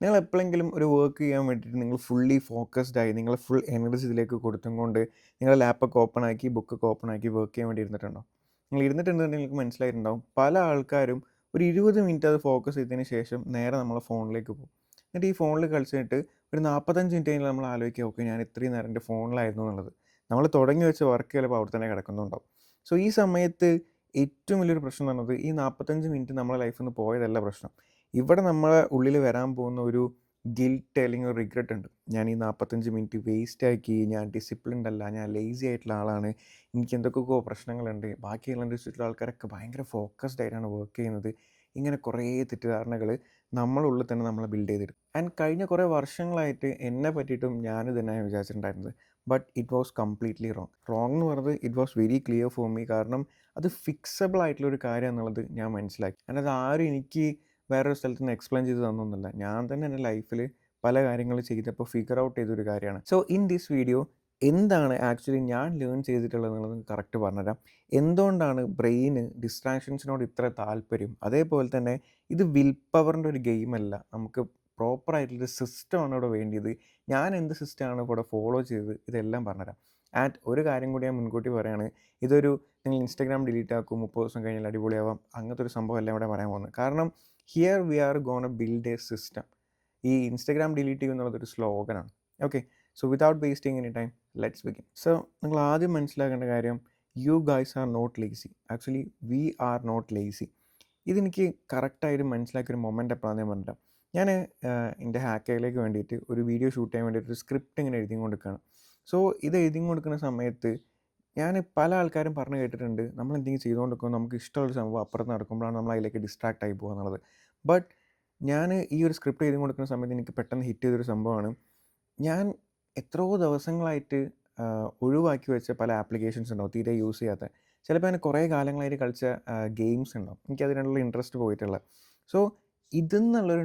നിങ്ങൾ എപ്പോഴെങ്കിലും ഒരു വർക്ക് ചെയ്യാൻ വേണ്ടിയിട്ട് നിങ്ങൾ ഫുള്ളി ഫോക്കസ്ഡ് ആയി നിങ്ങളെ ഫുൾ എനർജി ഇതിലേക്ക് കൊടുത്തും കൊണ്ട് നിങ്ങളുടെ ലാപ്പൊക്കെ ഓപ്പൺ ആക്കി ബുക്കൊക്കെ ഓപ്പൺ ആക്കി വർക്ക് ചെയ്യാൻ വേണ്ടി ഇരുന്നിട്ടുണ്ടോ? നിങ്ങൾ ഇരുന്നിട്ടുണ്ടെങ്കിൽ നിങ്ങൾക്ക് മനസ്സിലായിട്ടുണ്ടാവും പല ആൾക്കാരും ഒരു 20 മിനിറ്റ് അത് ഫോക്കസ് ചെയ്തതിന് ശേഷം നേരെ നമ്മളെ ഫോണിലേക്ക് പോകും. എന്നിട്ട് ഈ ഫോണിൽ കളിച്ചിട്ട് ഒരു 45 മിനിറ്റ് കഴിഞ്ഞാൽ നമ്മൾ ആലോചിക്കുക, ഓക്കെ ഞാൻ ഇത്രയും നേരം എൻ്റെ ഫോണിലായിരുന്നു എന്നുള്ളത്. നമ്മൾ തുടങ്ങി വെച്ച വർക്ക് ചിലപ്പോൾ അവിടെ തന്നെ കിടക്കുന്നുണ്ടാവും. സോ ഈ സമയത്ത് ഏറ്റവും വലിയൊരു പ്രശ്നം എന്ന് പറയുന്നത് ഈ 45 മിനിറ്റ് നമ്മളെ ലൈഫിൽ നിന്ന് പോയതല്ല പ്രശ്നം. ഇവിടെ നമ്മളെ ഉള്ളിൽ വരാൻ പോകുന്ന ഒരു ഗിൽറ്റ് അല്ലെങ്കിൽ ഒരു റിഗ്രറ്റ് ഉണ്ട്. ഞാൻ ഈ 45 മിനിറ്റ് വേസ്റ്റ് ആക്കി, ഞാൻ ഡിസിപ്ലിൻഡ് അല്ല, ഞാൻ ലേസി ആയിട്ടുള്ള ആളാണ്, എനിക്ക് എന്തൊക്കെയോ പ്രശ്നങ്ങളുണ്ട്, ബാക്കിയുള്ള എൻ്റെ ചുറ്റുള്ള ആൾക്കാരൊക്കെ ഭയങ്കര ഫോക്കസ്ഡ് ആയിട്ടാണ് വർക്ക് ചെയ്യുന്നത്. ഇങ്ങനെ കുറേ തെറ്റിദ്ധാരണകൾ നമ്മളുള്ളിൽ തന്നെ നമ്മളെ ബിൽഡ് ചെയ്തെടുക്കും. ആൻഡ് കഴിഞ്ഞ കുറേ വർഷങ്ങളായിട്ട് എന്നെ പറ്റിയിട്ടും ഞാനിത് തന്നെയാണ് വിചാരിച്ചിട്ടുണ്ടായിരുന്നത്. But it was completely wrong. Wrong എന്ന് പറയുന്നത് it was very clear for me. കാരണം അത് ഫിക്സബിൾ ആയിട്ടുള്ളൊരു കാര്യം എന്നുള്ളത് ഞാൻ മനസ്സിലാക്കി. ആൻഡ് അത് ആരും എനിക്ക് വേറൊരു സ്ഥലത്ത് നിന്ന് എക്സ്പ്ലെയിൻ ചെയ്ത് തന്നൊന്നുമില്ല. ഞാൻ തന്നെ എൻ്റെ ലൈഫിൽ പല കാര്യങ്ങൾ ചെയ്തപ്പോൾ ഫിഗർ ഔട്ട് ചെയ്തൊരു കാര്യമാണ്. സോ ഇൻ ദിസ് വീഡിയോ എന്താണ് ആക്ച്വലി ഞാൻ ലേൺ ചെയ്തിട്ടുള്ളത് എന്നുള്ളത് കറക്റ്റ് പറഞ്ഞുതരാം. എന്തുകൊണ്ടാണ് ബ്രെയിന് ഡിസ്ട്രാക്ഷൻസിനോട് ഇത്ര താല്പര്യം, അതേപോലെ തന്നെ ഇത് വിൽ പവറിൻ്റെ ഒരു ഗെയിമല്ല, നമുക്ക് പ്രോപ്പറായിട്ടുള്ളൊരു സിസ്റ്റമാണ് ഇവിടെ വേണ്ടിയത്. ഞാൻ എന്ത് സിസ്റ്റമാണ് ഇവിടെ ഫോളോ ചെയ്തത് ഇതെല്ലാം പറഞ്ഞുതരാം. ആൻഡ് ഒരു കാര്യം കൂടി ഞാൻ മുൻകൂട്ടി പറയുകയാണ്, ഇതൊരു നിങ്ങൾ ഇൻസ്റ്റാഗ്രാം ഡിലീറ്റ് ആക്കും 30 ദിവസം കഴിഞ്ഞാൽ അടിപൊളിയാവാം അങ്ങനത്തെ ഒരു സംഭവം എല്ലാം ഇവിടെ പറയാൻ പോകുന്നത്. കാരണം here we are gonna build a system. ഈ ഇൻസ്റ്റാഗ്രാം ഡിലീറ്റ് ചെയ്യുക എന്നുള്ളതൊരു സ്ലോഗനാണ്. Okay, so without wasting any time let's begin. So നിങ്ങൾ ആദ്യം മനസ്സിലാക്കേണ്ട കാര്യം, you guys are not lazy. Actually we are not lazy. ഇതെനിക്ക് കറക്റ്റായിട്ട് മനസ്സിലാക്കിയൊരു മൊമെൻ്റ് എപ്പോഴാണെന്ന് ഞാൻ പറഞ്ഞിട്ടാണ്. ഞാൻ എൻ്റെ ഹാക്കയിലേക്ക് വേണ്ടിയിട്ട് ഒരു വീഡിയോ ഷൂട്ട് ചെയ്യാൻ വേണ്ടിയിട്ട് ഒരു സ്ക്രിപ്റ്റ് ഇങ്ങനെ എഴുതി കൊടുക്കുകയാണ്. സോ ഇത് എഴുതി കൊടുക്കുന്ന സമയത്ത് ഞാൻ പല ആൾക്കാരും പറഞ്ഞു കേട്ടിട്ടുണ്ട്, നമ്മൾ എന്തെങ്കിലും ചെയ്തുകൊണ്ടിരിക്കുമ്പോൾ നമുക്ക് ഇഷ്ടമുള്ളൊരു സംഭവം അപ്പുറത്ത് നടക്കുമ്പോഴാണ് നമ്മൾ അതിലേക്ക് ഡിസ്ട്രാക്റ്റ് ആയി പോകുക എന്നുള്ളത്. ബട്ട് ഞാൻ ഈ ഒരു സ്ക്രിപ്റ്റ് എഴുതി കൊടുക്കുന്ന സമയത്ത് എനിക്ക് പെട്ടെന്ന് ഹിറ്റ് ചെയ്തൊരു സംഭവമാണ്, ഞാൻ എത്രയോ ദിവസങ്ങളായിട്ട് ഒഴിവാക്കി വെച്ച പല ആപ്ലിക്കേഷൻസ് ഉണ്ടാവും തീരെ യൂസ് ചെയ്യാത്ത. ചിലപ്പോൾ ഞാൻ കുറേ കാലങ്ങളായിട്ട് കളിച്ച ഗെയിംസ് ഉണ്ടാവും എനിക്കതിനുള്ള ഇൻട്രസ്റ്റ് പോയിട്ടുള്ള. സോ ഇതിൽ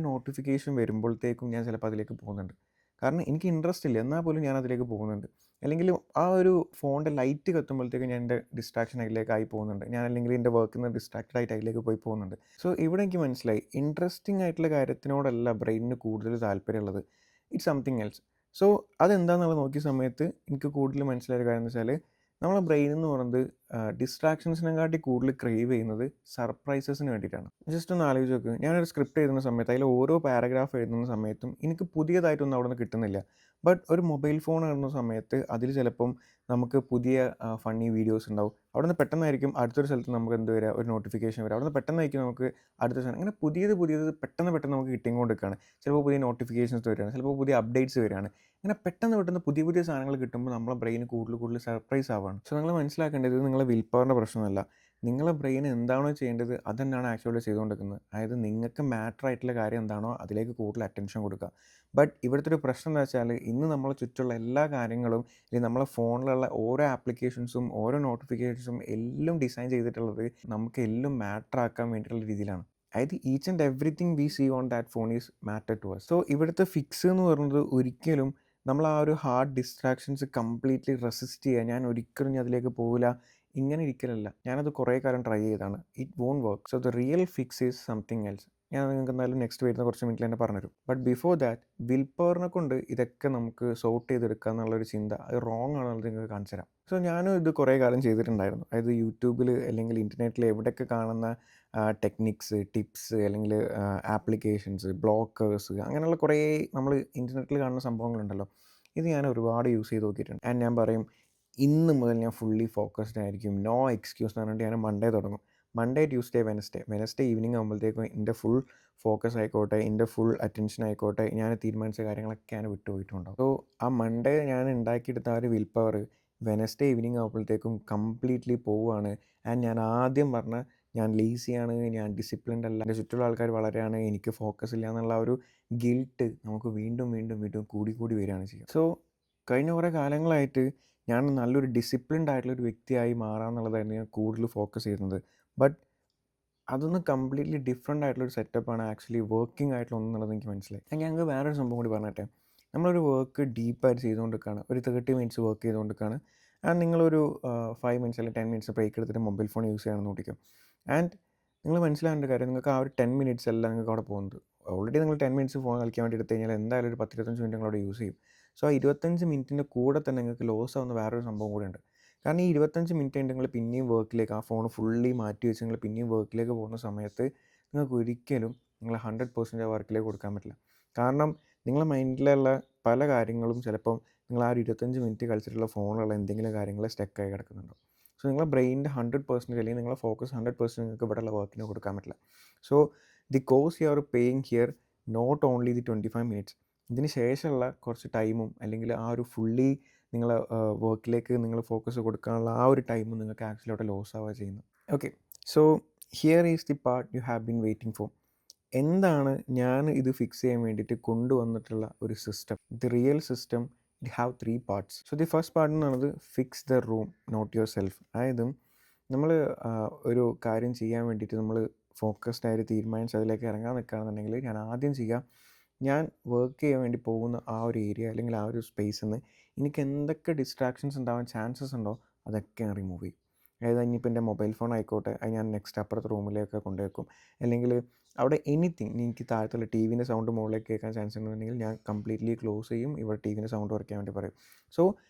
നോട്ടിഫിക്കേഷൻ വരുമ്പോഴത്തേക്കും ഞാൻ ചിലപ്പോൾ അതിലേക്ക് പോകുന്നുണ്ട്. കാരണം എനിക്ക് ഇൻട്രസ്റ്റ് ഇല്ല, എന്നാൽ പോലും ഞാൻ അതിലേക്ക് പോകുന്നുണ്ട്. അല്ലെങ്കിൽ ആ ഒരു ഫോണിൻ്റെ ലൈറ്റ് കത്തുമ്പോഴത്തേക്കും ഞാൻ എൻ്റെ ഡിസ്ട്രാക്ഷൻ അതിലേക്കായി പോകുന്നുണ്ട്. ഞാൻ അല്ലെങ്കിൽ എൻ്റെ വർക്കിൽ നിന്ന് ഡിസ്ട്രാക്റ്റഡ് ആയിട്ട് അതിലേക്ക് പോയി പോകുന്നുണ്ട്. സോ ഇവിടെ എനിക്ക് മനസ്സിലായി, ഇൻട്രസ്റ്റിംഗ് ആയിട്ടുള്ള കാര്യത്തിനോടല്ല ബ്രെയിനിന് കൂടുതൽ താല്പര്യമുള്ളത്, ഇറ്റ്സ് സംതിങ് എൽസ്. സോ അതെന്താണെന്നുള്ളത് നോക്കിയ സമയത്ത് എനിക്ക് കൂടുതൽ മനസ്സിലായ കാര്യം എന്ന് വെച്ചാൽ, നമ്മളെ ബ്രെയിൻ എന്ന് പറയുന്നത് ഡിസ്ട്രാക്ഷൻസിനെക്കാട്ടി കൂടുതൽ ക്രേവ് ചെയ്യുന്നത് സർപ്രൈസസിന് വേണ്ടിയിട്ടാണ്. ജസ്റ്റ് ഒന്ന് ആലോചിച്ച് നോക്ക്, ഞാനൊരു സ്ക്രിപ്റ്റ് എഴുതുന്ന സമയത്ത് അതിൽ ഓരോ പാരഗ്രാഫ് എഴുതുന്ന സമയത്തും എനിക്ക് പുതിയതായിട്ടൊന്നും അവിടെ നിന്ന് കിട്ടുന്നില്ല. ബട്ട് ഒരു മൊബൈൽ ഫോൺ കാണുന്ന സമയത്ത് അതിൽ ചിലപ്പം നമുക്ക് പുതിയ ഫണ്ണി വീഡിയോസ് ഉണ്ടാവും. അവിടെ നിന്ന് പെട്ടെന്നായിരിക്കും അടുത്തൊരു സ്ഥലത്ത് നമുക്ക് എന്ത് വരിക, ഒരു നോട്ടിഫിക്കേഷൻ വരിക. അവിടെ നിന്ന് പെട്ടെന്നായിരിക്കും നമുക്ക് അടുത്ത സാധനം, അങ്ങനെ പുതിയത് പുതിയത് പെട്ടെന്ന് പെട്ടെന്ന് നമുക്ക് കിട്ടിക്കൊണ്ടിരിക്കുകയാണ്. ചിലപ്പോൾ പുതിയ നോട്ടിഫിക്കേഷൻസ് വരികയാണ്, ചിലപ്പോൾ പുതിയ അപ്ഡേറ്റ്സ് വരികയാണ്. അങ്ങനെ പെട്ടെന്ന് പെട്ടെന്ന് പുതിയ പുതിയ സാധനങ്ങൾ കിട്ടുമ്പോൾ നമ്മളെ ബ്രെയിൻ കൂടുതൽ കൂടുതൽ സർപ്രൈസ് ആവുകയാണ്. സോ നിങ്ങൾ മനസ്സിലാക്കേണ്ടത്, ഇത് നിങ്ങളെ വിൽ പവറിൻ്റെ പ്രശ്നമല്ല. നിങ്ങളെ ബ്രെയിൻ എന്താണോ ചെയ്യേണ്ടത് അത് തന്നെയാണ് ആക്ച്വലി ചെയ്തുകൊണ്ടിരിക്കുന്നത്. അതായത് നിങ്ങൾക്ക് മാറ്റർ ആയിട്ടുള്ള കാര്യം എന്താണോ അതിലേക്ക് കൂടുതൽ അറ്റൻഷൻ കൊടുക്കുക. ബട്ട് ഇവിടുത്തെ ഒരു പ്രശ്നം എന്താ വെച്ചാൽ, ഇന്ന് നമ്മളെ ചുറ്റുള്ള എല്ലാ കാര്യങ്ങളും, അല്ലെങ്കിൽ നമ്മളെ ഫോണിലുള്ള ഓരോ ആപ്ലിക്കേഷൻസും ഓരോ നോട്ടിഫിക്കേഷൻസും എല്ലാം ഡിസൈൻ ചെയ്തിട്ടുള്ളത് നമുക്ക് എല്ലാം മാറ്റർ ആക്കാൻ വേണ്ടിയിട്ടുള്ള രീതിയിലാണ്. അതായത് each and everything we see on that phone is matter to us. So ഇവിടുത്തെ ഫിക്സ് എന്ന് പറയുന്നത് ഒരിക്കലും നമ്മൾ ആ ഒരു ഹാർഡ് ഡിസ്ട്രാക്ഷൻസ് കംപ്ലീറ്റ്ലി റെസിസ്റ്റ് ചെയ്യുക, ഞാൻ ഒരിക്കലും ഞാൻ അതിലേക്ക് പോകില്ല, ഇങ്ങനെ ഇരിക്കലല്ല. ഞാനത് കുറേ കാലം ട്രൈ ചെയ്തതാണ്. It won't work. So the real fix is something else. ഞാൻ നിങ്ങൾക്ക് എന്തായാലും നെക്സ്റ്റ് വരുന്ന കുറച്ച് മിനിറ്റിൽ തന്നെ പറഞ്ഞുതരും. ബട്ട് ബിഫോർ ദാറ്റ്, വിൽ പവറിനെ കൊണ്ട് ഇതൊക്കെ നമുക്ക് സോർട്ട് ചെയ്തെടുക്കുക എന്നുള്ളൊരു ചിന്ത അത് റോങ് ആണെന്നുള്ളത് നിങ്ങൾക്ക് കാണിച്ചു തരാം. സോ ഞാനും ഇത് കുറേ കാലം ചെയ്തിട്ടുണ്ടായിരുന്നു. അതായത് യൂട്യൂബിൽ അല്ലെങ്കിൽ ഇൻ്റർനെറ്റിൽ എവിടെയൊക്കെ കാണുന്ന ടെക്നിക്സ്, ടിപ്സ്, അല്ലെങ്കിൽ ആപ്ലിക്കേഷൻസ്, ബ്ലോക്കേഴ്സ്, അങ്ങനെയുള്ള കുറേ നമ്മൾ ഇൻ്റർനെറ്റിൽ കാണുന്ന സംഭവങ്ങളുണ്ടല്ലോ, ഇത് ഞാൻ ഒരുപാട് യൂസ് ചെയ്ത് നോക്കിയിട്ടുണ്ട്. ആൻഡ് ഞാൻ പറയും, ഇന്ന് മുതൽ ഞാൻ ഫുള്ളി ഫോക്കസ്ഡ് ആയിരിക്കും, നോ എക്സ്ക്യൂസ് എന്ന് പറഞ്ഞിട്ട് ഞാൻ മൺഡേ തുടങ്ങും. മൺഡേ, ട്യൂസ്ഡേ, വെനസ്ഡേ ഈവനിങ് ആകുമ്പോഴത്തേക്കും എൻ്റെ ഫുൾ ഫോക്കസ് ആയിക്കോട്ടെ, എൻ്റെ ഫുൾ അറ്റൻഷൻ ആയിക്കോട്ടെ, ഞാൻ തീരുമാനിച്ച കാര്യങ്ങളൊക്കെ ഞാൻ വിട്ടുപോയിട്ടുണ്ടാവും. സോ ആ മൺഡേ ഞാൻ ഉണ്ടാക്കിയെടുത്ത ആ ഒരു വിൽ പവർ വെനസ്ഡേ ഈവനിങ് ആകുമ്പോഴത്തേക്കും കംപ്ലീറ്റ്ലി പോവുകയാണ്. ആൻഡ് ഞാൻ ആദ്യം പറഞ്ഞ, ഞാൻ ലേസിയാണ്, ഞാൻ ഡിസിപ്ലിൻഡ് അല്ല, എൻ്റെ ചുറ്റുള്ള ആൾക്കാർ വളരെയാണ്, എനിക്ക് ഫോക്കസ് ഇല്ല എന്നുള്ള ഒരു ഗിൽട്ട് നമുക്ക് വീണ്ടും വീണ്ടും വീണ്ടും കൂടി കൂടി വരികയാണ് ചെയ്യുക. സോ കഴിഞ്ഞ കുറേ കാലങ്ങളായിട്ട് ഞാൻ നല്ലൊരു ഡിസിപ്ലിൻഡ് ആയിട്ടുള്ളൊരു വ്യക്തിയായി മാറാമെന്നുള്ളതായിരുന്നു ഞാൻ കൂടുതൽ ഫോക്കസ് ചെയ്യുന്നത്. ബട്ട് അതൊന്ന് കംപ്ലീറ്റ്ലി ഡിഫറെൻ്റ് ആയിട്ടുള്ളൊരു സെറ്റപ്പാണ് ആക്ച്വലി വർക്കിംഗ് ആയിട്ടുള്ള ഒന്നുള്ളത് എനിക്ക് മനസ്സിലായി. ഞാൻ ഞങ്ങൾക്ക് വേറൊരു സംഭവം കൂടി പറഞ്ഞിട്ടെ. നമ്മളൊരു വർക്ക് ഡീപ്പായിട്ട് ചെയ്തുകൊണ്ടിരിക്കുകയാണ്, ഒരു 30 മിനിറ്റ്സ് വർക്ക് ചെയ്തുകൊണ്ടിരിക്കുകയാണ്. ആൻഡ് നിങ്ങളൊരു 5 മിനിറ്റ്സ് അല്ലെങ്കിൽ 10 മിനിറ്റ്സ് ബ്രേക്ക് എടുത്തിട്ട് മൊബൈൽ ഫോൺ യൂസ് ചെയ്യണമെന്ന് നോക്കിക്കും. ആൻഡ് നിങ്ങൾ മനസ്സിലാവേണ്ട കാര്യം, നിങ്ങൾക്ക് ആ ഒരു 10 മിനിറ്റ്സ് അല്ല നിങ്ങൾക്ക് അവിടെ പോകുന്നത്. ഓൾറെഡി നിങ്ങൾ 10 മിനിറ്റ്സ് ഫോൺ കളിക്കാൻ വേണ്ടി എടുത്തു കഴിഞ്ഞാൽ എന്തായാലും ഒരു 10-25 മിനിറ്റ് നിങ്ങളവിടെ യൂസ് ചെയ്യും. സോ ആ 25 മിനിറ്റിൻ്റെ കൂടെ തന്നെ നിങ്ങൾക്ക് ലോസ് ആവുന്ന വേറൊരു സംഭവം കൂടെ ഉണ്ട്. കാരണം ഈ 25 മിനിറ്റ് കഴിഞ്ഞിട്ട് നിങ്ങൾ പിന്നെയും വർക്കിലേക്ക് ആ ഫോൺ ഫുള്ളി മാറ്റി വെച്ച് നിങ്ങൾ പിന്നെയും വർക്കിലേക്ക് പോകുന്ന സമയത്ത് നിങ്ങൾക്ക് ഒരിക്കലും നിങ്ങൾ 100% ആ വർക്കിലേക്ക് കൊടുക്കാൻ പറ്റില്ല. കാരണം നിങ്ങളുടെ മൈൻഡിലുള്ള പല കാര്യങ്ങളും ചിലപ്പം നിങ്ങൾ ആ ഒരു 25 മിനിറ്റ് കളിച്ചിട്ടുള്ള ഫോണിലുള്ള എന്തെങ്കിലും കാര്യങ്ങൾ സ്റ്റക്കായി കിടക്കുന്നുണ്ടാവും. സോ നിങ്ങളുടെ ബ്രെയിനിൻ്റെ 100% അല്ലെങ്കിൽ നിങ്ങളുടെ ഫോക്കസ് 100% നിങ്ങൾക്ക് ഇവിടെയുള്ള വർക്കിന് കൊടുക്കാൻ പറ്റില്ല. So the course you are paying here not only the 25 minutes, ഇതിന് ശേഷമുള്ള കുറച്ച് ടൈമും അല്ലെങ്കിൽ ആ ഒരു ഫുള്ളി നിങ്ങൾ വർക്കിലേക്ക് നിങ്ങൾ ഫോക്കസ് കൊടുക്കാനുള്ള ആ ഒരു ടൈമും നിങ്ങൾക്ക് ആക്ച്വലി അവിടെ ലോസ് ആവുക ചെയ്യുന്നത്. Okay, so here is the part you have been waiting for. എന്താണ് ഞാൻ ഇത് ഫിക്സ് ചെയ്യാൻ വേണ്ടിയിട്ട് കൊണ്ടുവന്നിട്ടുള്ള ഒരു system? The real system it have 3 parts. So the first part എന്ന് പറയുന്നത് fix the room not yourself. അതായത് നമ്മൾ ഒരു കാര്യം ചെയ്യാൻ വേണ്ടിയിട്ട് നമ്മൾ ഫോക്കസ്ഡ് ആയിട്ട് തീരുമാനിച്ച് അതിലേക്ക് ഇറങ്ങാൻ നിൽക്കുകയാണെന്നുണ്ടെങ്കിൽ ഞാൻ ആദ്യം ചെയ്യുക, ഞാൻ വർക്ക് ചെയ്യാൻ വേണ്ടി പോകുന്ന ആ ഒരു ഏരിയ അല്ലെങ്കിൽ ആ ഒരു സ്പേസിൽ നിന്ന് എനിക്ക് എന്തൊക്കെ ഡിസ്ട്രാക്ഷൻസ് ഉണ്ടാവാൻ ചാൻസസ് ഉണ്ടോ അതൊക്കെ ഞാൻ റിമൂവ് ചെയ്യും. അതായത് ഇനിയിപ്പോൾ എൻ്റെ മൊബൈൽ ഫോൺ ആയിക്കോട്ടെ, അത് ഞാൻ നെക്സ്റ്റ് അപ്പുറത്തെ റൂമിലേക്ക് കൊണ്ടുവയ്ക്കും. അല്ലെങ്കിൽ അവിടെ എനിത്തിങ് എനിക്ക് താഴത്തുള്ള ടി വിൻ്റെ സൗണ്ട് മുകളിലേക്ക് കേൾക്കാൻ ചാൻസ് ഉണ്ടെന്നുണ്ടെങ്കിൽ ഞാൻ കംപ്ലീറ്റ്ലി ക്ലോസ് ചെയ്യും, ഇവിടെ ടി വിൻ്റെ സൗണ്ട് കുറയ്ക്കാൻ വേണ്ടി പറയും. സോ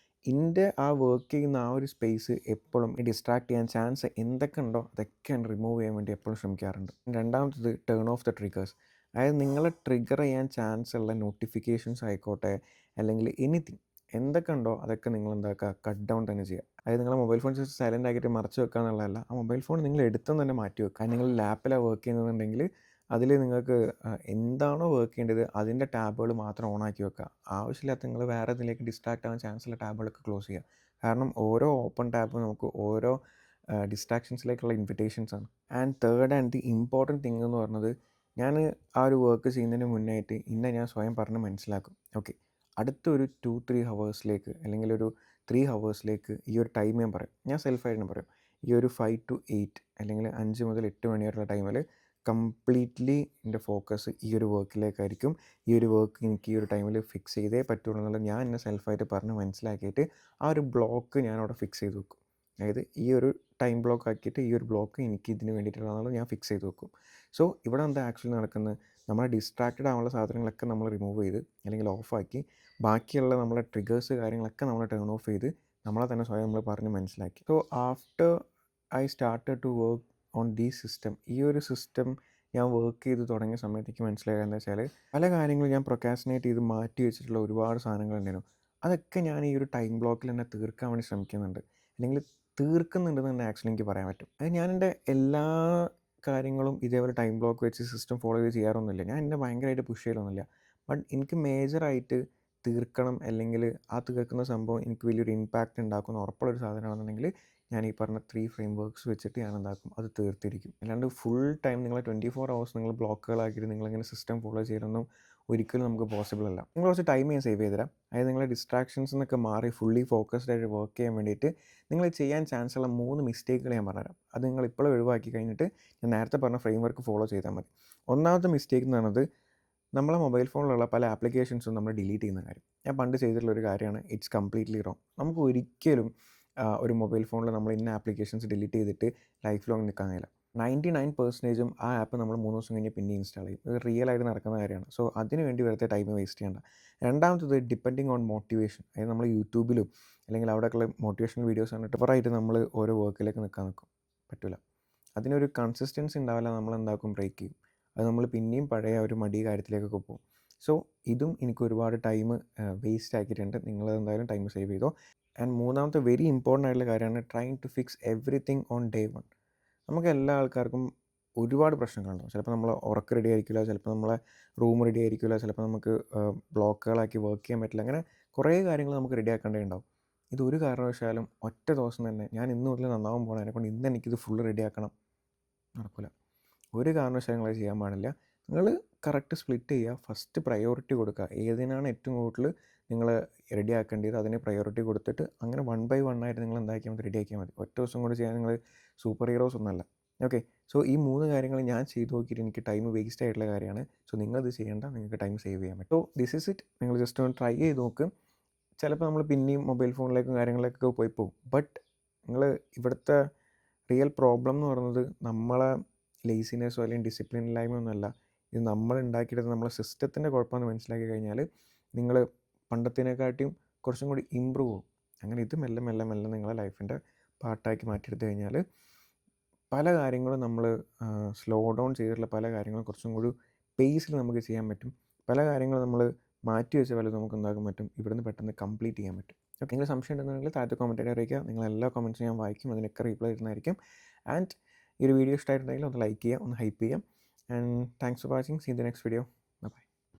എൻ്റെ ആ വർക്ക് ചെയ്യുന്ന ആ ഒരു സ്പേസ് എപ്പോഴും ഡിസ്ട്രാക്ട് ചെയ്യാൻ ചാൻസ് എന്തൊക്കെ ഉണ്ടോ അതൊക്കെ ഞാൻ റിമൂവ് ചെയ്യാൻ വേണ്ടി എപ്പോഴും ശ്രമിക്കാറുണ്ട്. രണ്ടാമത്തത് ടേൺ ഓഫ് ദ ട്രിഗേഴ്സ്. അതായത് നിങ്ങളെ ട്രിഗർ ചെയ്യാൻ ചാൻസ് ഉള്ള നോട്ടിഫിക്കേഷൻസ് ആയിക്കോട്ടെ അല്ലെങ്കിൽ എനിത്തിങ് എന്തൊക്കെ ഉണ്ടോ അതൊക്കെ നിങ്ങൾ എന്താക്കുക, കട്ട് ഡൗൺ തന്നെ ചെയ്യുക. അതായത് നിങ്ങളുടെ മൊബൈൽ ഫോൺ ജസ്റ്റ് സൈലൻ്റ് ആക്കിയിട്ട് മറച്ച് വെക്കുക എന്നുള്ളതല്ല, ആ മൊബൈൽ ഫോൺ നിങ്ങൾ എടുത്തും തന്നെ മാറ്റി വെക്കുക. നിങ്ങൾ ലാപ്പിലാണ് വർക്ക് ചെയ്യുന്നതെന്നുണ്ടെങ്കിൽ അതിൽ നിങ്ങൾക്ക് എന്താണോ വർക്ക് ചെയ്യേണ്ടത് അതിൻ്റെ ടാബുകൾ മാത്രം ഓണാക്കി വെക്കുക. ആവശ്യമില്ലാത്ത നിങ്ങൾ വേറെ ഇതിലേക്ക് ഡിസ്ട്രാക്ട് ആവാൻ ചാൻസ് ഉള്ള ടാബുകളൊക്കെ ക്ലോസ് ചെയ്യുക. കാരണം ഓരോ ഓപ്പൺ ടാബും നമുക്ക് ഓരോ ഡിസ്ട്രാക്ഷൻസിലേക്കുള്ള ഇൻവിറ്റേഷൻസ് ആണ്. And third and the important thing എന്ന് പറയുന്നത്, ഞാൻ ആ ഒരു വർക്ക് ചെയ്യുന്നതിന് മുന്നായിട്ട് ഞാൻ സ്വയം പറഞ്ഞ് മനസ്സിലാക്കും, ഓക്കെ അടുത്തൊരു 2-3 ഹവേഴ്സിലേക്ക് അല്ലെങ്കിൽ ഒരു 3 ഹവേഴ്സിലേക്ക് ഈ ഒരു ടൈം ഞാൻ പറയും, ഞാൻ സെൽഫായിട്ട് പറയും, ഈ ഒരു 5 to 8 അല്ലെങ്കിൽ 5 മുതൽ 8 മണി വരെയുള്ള ടൈമിൽ കംപ്ലീറ്റ്ലി എൻ്റെ ഫോക്കസ് ഈ ഒരു വർക്കിലേക്കായിരിക്കും. ഈ ഒരു വർക്ക് എനിക്ക് ഈ ഒരു ടൈമിൽ ഫിക്സ് ചെയ്തേ പറ്റുള്ളൂ എന്നുള്ളത് ഞാൻ എന്നെ സെൽഫായിട്ട് പറഞ്ഞ് മനസ്സിലാക്കിയിട്ട് ആ ഒരു ബ്ലോക്ക് ഞാൻ അവിടെ ഫിക്സ് ചെയ്ത് വെക്കും. അതായത് ഈ ഒരു ടൈം ബ്ലോക്ക് ആക്കിയിട്ട് ഈ ഒരു ബ്ലോക്ക് എനിക്ക് ഇതിന് വേണ്ടിയിട്ടുള്ളതാണെന്ന് ഞാൻ ഫിക്സ് ചെയ്ത് വെക്കും. സോ ഇവിടെ എന്താ ആക്ച്വലി നടക്കുന്നത്, നമ്മളെ ഡിസ്ട്രാക്റ്റഡ് ആവാനുള്ള സാധനങ്ങളൊക്കെ നമ്മൾ റിമൂവ് ചെയ്ത് അല്ലെങ്കിൽ ഓഫാക്കി ബാക്കിയുള്ള നമ്മളെ ട്രിഗേഴ്സ് കാര്യങ്ങളൊക്കെ നമ്മൾ ടേൺ ഓഫ് ചെയ്ത് നമ്മളെ തന്നെ സ്വയം നമ്മൾ പറഞ്ഞ് മനസ്സിലാക്കി. So after I started to work on the system, ഈ ഒരു സിസ്റ്റം ഞാൻ വർക്ക് ചെയ്ത് തുടങ്ങിയ സമയത്തേക്ക് മനസ്സിലാക്കുക എന്താ വെച്ചാൽ പല കാര്യങ്ങളും ഞാൻ പ്രൊക്കാസിനേറ്റ് ചെയ്ത് മാറ്റി വെച്ചിട്ടുള്ള ഒരുപാട് സാധനങ്ങളുണ്ടായിരുന്നു. അതൊക്കെ ഞാൻ ഈ ഒരു ടൈം ബ്ലോക്കിൽ തന്നെ തീർക്കാൻ വേണ്ടി ശ്രമിക്കുന്നുണ്ട്, അല്ലെങ്കിൽ തീർക്കുന്നുണ്ടെന്ന് തന്നെ ആക്ച്വലി എനിക്ക് പറയാൻ പറ്റും. അത് ഞാൻ എൻ്റെ എല്ലാ കാര്യങ്ങളും ഇതേപോലെ ടൈം ബ്ലോക്ക് വെച്ച് സിസ്റ്റം ഫോളോ ചെയ്ത് ചെയ്യാറൊന്നുമില്ല. ഞാൻ എന്നെ ഭയങ്കരമായിട്ട് പുഷ് ചെയ്യലൊന്നുമില്ല. ബട്ട് എനിക്ക് മേജറായിട്ട് തീർക്കണം അല്ലെങ്കിൽ ആ തീർക്കുന്ന സംഭവം എനിക്ക് വലിയൊരു ഇമ്പാക്റ്റ് ഉണ്ടാക്കുന്ന ഉറപ്പുള്ളൊരു സാധനമാണെന്നുണ്ടെങ്കിൽ ഞാൻ ഈ പറഞ്ഞ 3 ഫ്രെയിം വർക്ക്സ് വെച്ചിട്ട് ഞാൻ എന്താക്കും, അത് തീർത്തിരിക്കും. അല്ലാണ്ട് ഫുൾ ടൈം നിങ്ങൾ 24 ഹവേഴ്സ് നിങ്ങൾ ബ്ലോക്കുകളാക്കിയിട്ട് നിങ്ങളിങ്ങനെ സിസ്റ്റം ഫോളോ ചെയ്യലൊന്നും ഒരിക്കലും നമുക്ക് പോസിബിൾ അല്ല. നിങ്ങൾ കുറച്ച് ടൈം ഞാൻ സേവ് ചെയ്ത് തരാം. അതായത് നിങ്ങളെ ഡിസ്ട്രാക്ഷൻസ് എന്നൊക്കെ മാറി ഫുള്ളി ഫോക്കസ്ഡ് ആയിട്ട് വർക്ക് ചെയ്യാൻ വേണ്ടിയിട്ട് നിങ്ങൾ ചെയ്യാൻ ചാൻസ് ഉള്ള 3 മിസ്റ്റേക്കുകൾ ഞാൻ പറഞ്ഞുതരാം. അത് നിങ്ങൾ ഇപ്പോഴും ഒഴിവാക്കി കഴിഞ്ഞിട്ട് ഞാൻ നേരത്തെ പറഞ്ഞ ഫ്രെയിം വർക്ക് ഫോളോ ചെയ്താൽ മതി. ഒന്നാമത്തെ മിസ്റ്റേക്ക് എന്ന് പറയുന്നത് നമ്മളെ മൊബൈൽ ഫോണിലുള്ള പല ആപ്ലിക്കേഷൻസും നമ്മൾ ഡിലീറ്റ് ചെയ്യുന്ന കാര്യം. ഞാൻ പണ്ട് ചെയ്തിട്ടുള്ള ഒരു കാര്യമാണ്. It's completely wrong. നമുക്ക് ഒരിക്കലും ഒരു മൊബൈൽ ഫോണിൽ നമ്മൾ ഇന്ന ആപ്ലിക്കേഷൻസ് ഡിലീറ്റ് ചെയ്തിട്ട് ലൈഫ് ലോങ് നിൽക്കാൻ കഴിയില്ല. 99% ആ ആപ്പ് നമ്മൾ 3 ദിവസം കഴിഞ്ഞ് പിന്നെ ഇൻസ്റ്റാൾ ചെയ്യും. ഇത് റിയൽ ആയിട്ട് നടക്കുന്ന കാര്യമാണ്. സോ അതിന് വേണ്ടി വെറുതെ ടൈം വേസ്റ്റ് ചെയ്യേണ്ട. രണ്ടാമത്തത് ഡിപ്പെൻഡിങ് ഓൺ മോട്ടിവേഷൻ. അതായത് നമ്മൾ യൂട്യൂബിലും അല്ലെങ്കിൽ അവിടെയൊക്കെയുള്ള മോട്ടിവേഷണൽ വീഡിയോസ് കണ്ടിട്ട് ഓവറായിട്ട് നമ്മൾ ഓരോ വർക്കിലേക്ക് നിൽക്കാൻ നിൽക്കും, പറ്റില്ല. അതിനൊരു കൺസിസ്റ്റൻസി ഉണ്ടാവില്ല, നമ്മൾ എന്താക്കും, ബ്രേക്ക് ചെയ്യും. അത് നമ്മൾ പിന്നെയും പഴയ ഒരു മടി കാര്യത്തിലേക്കൊക്കെ പോകും. സോ ഇതും എനിക്ക് ഒരുപാട് ടൈം വേസ്റ്റ് ആക്കിയിട്ടുണ്ട്. നിങ്ങൾ എന്തായാലും ടൈം സേവ് ചെയ്തോ. ആൻഡ് മൂന്നാമത്തെ വെരി ഇമ്പോർട്ടൻ്റ് ആയിട്ടുള്ള കാര്യമാണ് trying to fix everything on day 1. നമുക്ക് എല്ലാ ആൾക്കാർക്കും ഒരുപാട് പ്രശ്നങ്ങളുണ്ടാവും. ചിലപ്പോൾ നമ്മൾ ഉറക്കം റെഡി ആയിരിക്കില്ല, ചിലപ്പോൾ നമ്മളെ റൂം റെഡി ആയിരിക്കില്ല, ചിലപ്പോൾ നമുക്ക് ബ്ലോക്കുകളാക്കി വർക്ക് ചെയ്യാൻ പറ്റില്ല. അങ്ങനെ കുറേ കാര്യങ്ങൾ നമുക്ക് റെഡി ആക്കേണ്ടതുണ്ടാവും. ഇതൊരു കാരണവശാലും ഒറ്റ ദിവസം തന്നെ ഞാൻ ഇന്ന് മുതൽ നന്നാവാൻ പോകണം, അതിനെക്കൊണ്ട് ഇന്ന് എനിക്കിത് ഫുള്ള് റെഡി ആക്കണം, നടക്കില്ല. ഒരു കാരണവശാലും നിങ്ങൾ ചെയ്യാൻ പാടില്ല. നിങ്ങൾ കറക്റ്റ് സ്പ്ലിറ്റ് ചെയ്യുക. ഫസ്റ്റ് പ്രയോറിറ്റി കൊടുക്കുക. ഏതിനാണ് ഏറ്റവും കൂടുതൽ നിങ്ങൾ റെഡി ആക്കേണ്ടത് അതിനെ പ്രയോറിറ്റി കൊടുത്തിട്ട് അങ്ങനെ 1 by 1 ആയിട്ട് നിങ്ങൾ എന്താക്കിയാൽ മതി, റെഡി ആക്കിയാൽ മതി. ഒറ്റ ദിവസം കൊണ്ട് ചെയ്യാൻ നിങ്ങൾ സൂപ്പർ ഹീറോസ് ഒന്നല്ല. ഓക്കെ, സോ ഈ 3 കാര്യങ്ങൾ ഞാൻ ചെയ്ത് നോക്കിയിട്ട് എനിക്ക് ടൈം വേസ്റ്റ് ആയിട്ടുള്ള കാര്യമാണ്. സോ നിങ്ങളിത് ചെയ്യേണ്ട, നിങ്ങൾക്ക് ടൈം സേവ് ചെയ്യാൻ പറ്റും. So this is it. നിങ്ങൾ ജസ്റ്റ് ഒന്ന് ട്രൈ ചെയ്ത് നോക്ക്. ചിലപ്പോൾ നമ്മൾ പിന്നെയും മൊബൈൽ ഫോണിലേക്കും കാര്യങ്ങളിലേക്കൊക്കെ പോയി പോകും. ബട്ട് നിങ്ങൾ ഇവിടുത്തെ റിയൽ പ്രോബ്ലം എന്ന് പറയുന്നത് നമ്മളെ ലേസിനെസ്സോ അല്ലെങ്കിൽ ഡിസിപ്ലിൻ ഇല്ലായ്മ ഒന്നുമല്ല. ഇത് നമ്മൾ ഉണ്ടാക്കിയെടുത്ത നമ്മളെ സിസ്റ്റത്തിൻ്റെ കുഴപ്പമെന്ന് മനസ്സിലാക്കി കഴിഞ്ഞാൽ നിങ്ങൾ പണ്ടത്തേനെക്കാട്ടിയും കുറച്ചും കൂടി ഇമ്പ്രൂവ് ആവും. അങ്ങനെ ഇത് മെല്ലെ മെല്ലെ മെല്ലെ നിങ്ങളെ ലൈഫിൻ്റെ പാർട്ടാക്കി മാറ്റിയെടുത്ത് കഴിഞ്ഞാൽ പല കാര്യങ്ങളും നമ്മൾ സ്ലോ ഡൗൺ ചെയ്തിട്ടുള്ള പല കാര്യങ്ങളും കുറച്ചും കൂടി പേസിൽ നമുക്ക് ചെയ്യാൻ പറ്റും. പല കാര്യങ്ങളും നമ്മൾ മാറ്റി വെച്ച പലതും നമുക്ക് എന്താക്കാൻ പറ്റും, ഇവിടുന്ന് പെട്ടെന്ന് കംപ്ലീറ്റ് ചെയ്യാൻ പറ്റും. ഓക്കെ, എന്തെങ്കിലും സംശയം ഉണ്ടെന്നുണ്ടെങ്കിൽ താഴത്തെ കമൻറ്റായിട്ട് അറിയിക്കുക. നിങ്ങളെല്ലാ കമൻറ്റ്സും ഞാൻ വായിക്കും, അതിനൊക്കെ റീപ്ലൈ തരുന്നതായിരിക്കും. ആൻഡ് ഈ ഒരു വീഡിയോ ഇഷ്ടമായിട്ടുണ്ടെങ്കിൽ ഒന്ന് ലൈക്ക് ചെയ്യുക, ഒന്ന് ഹൈപ്പ് ചെയ്യാം. And thanks for watching. See in the next video.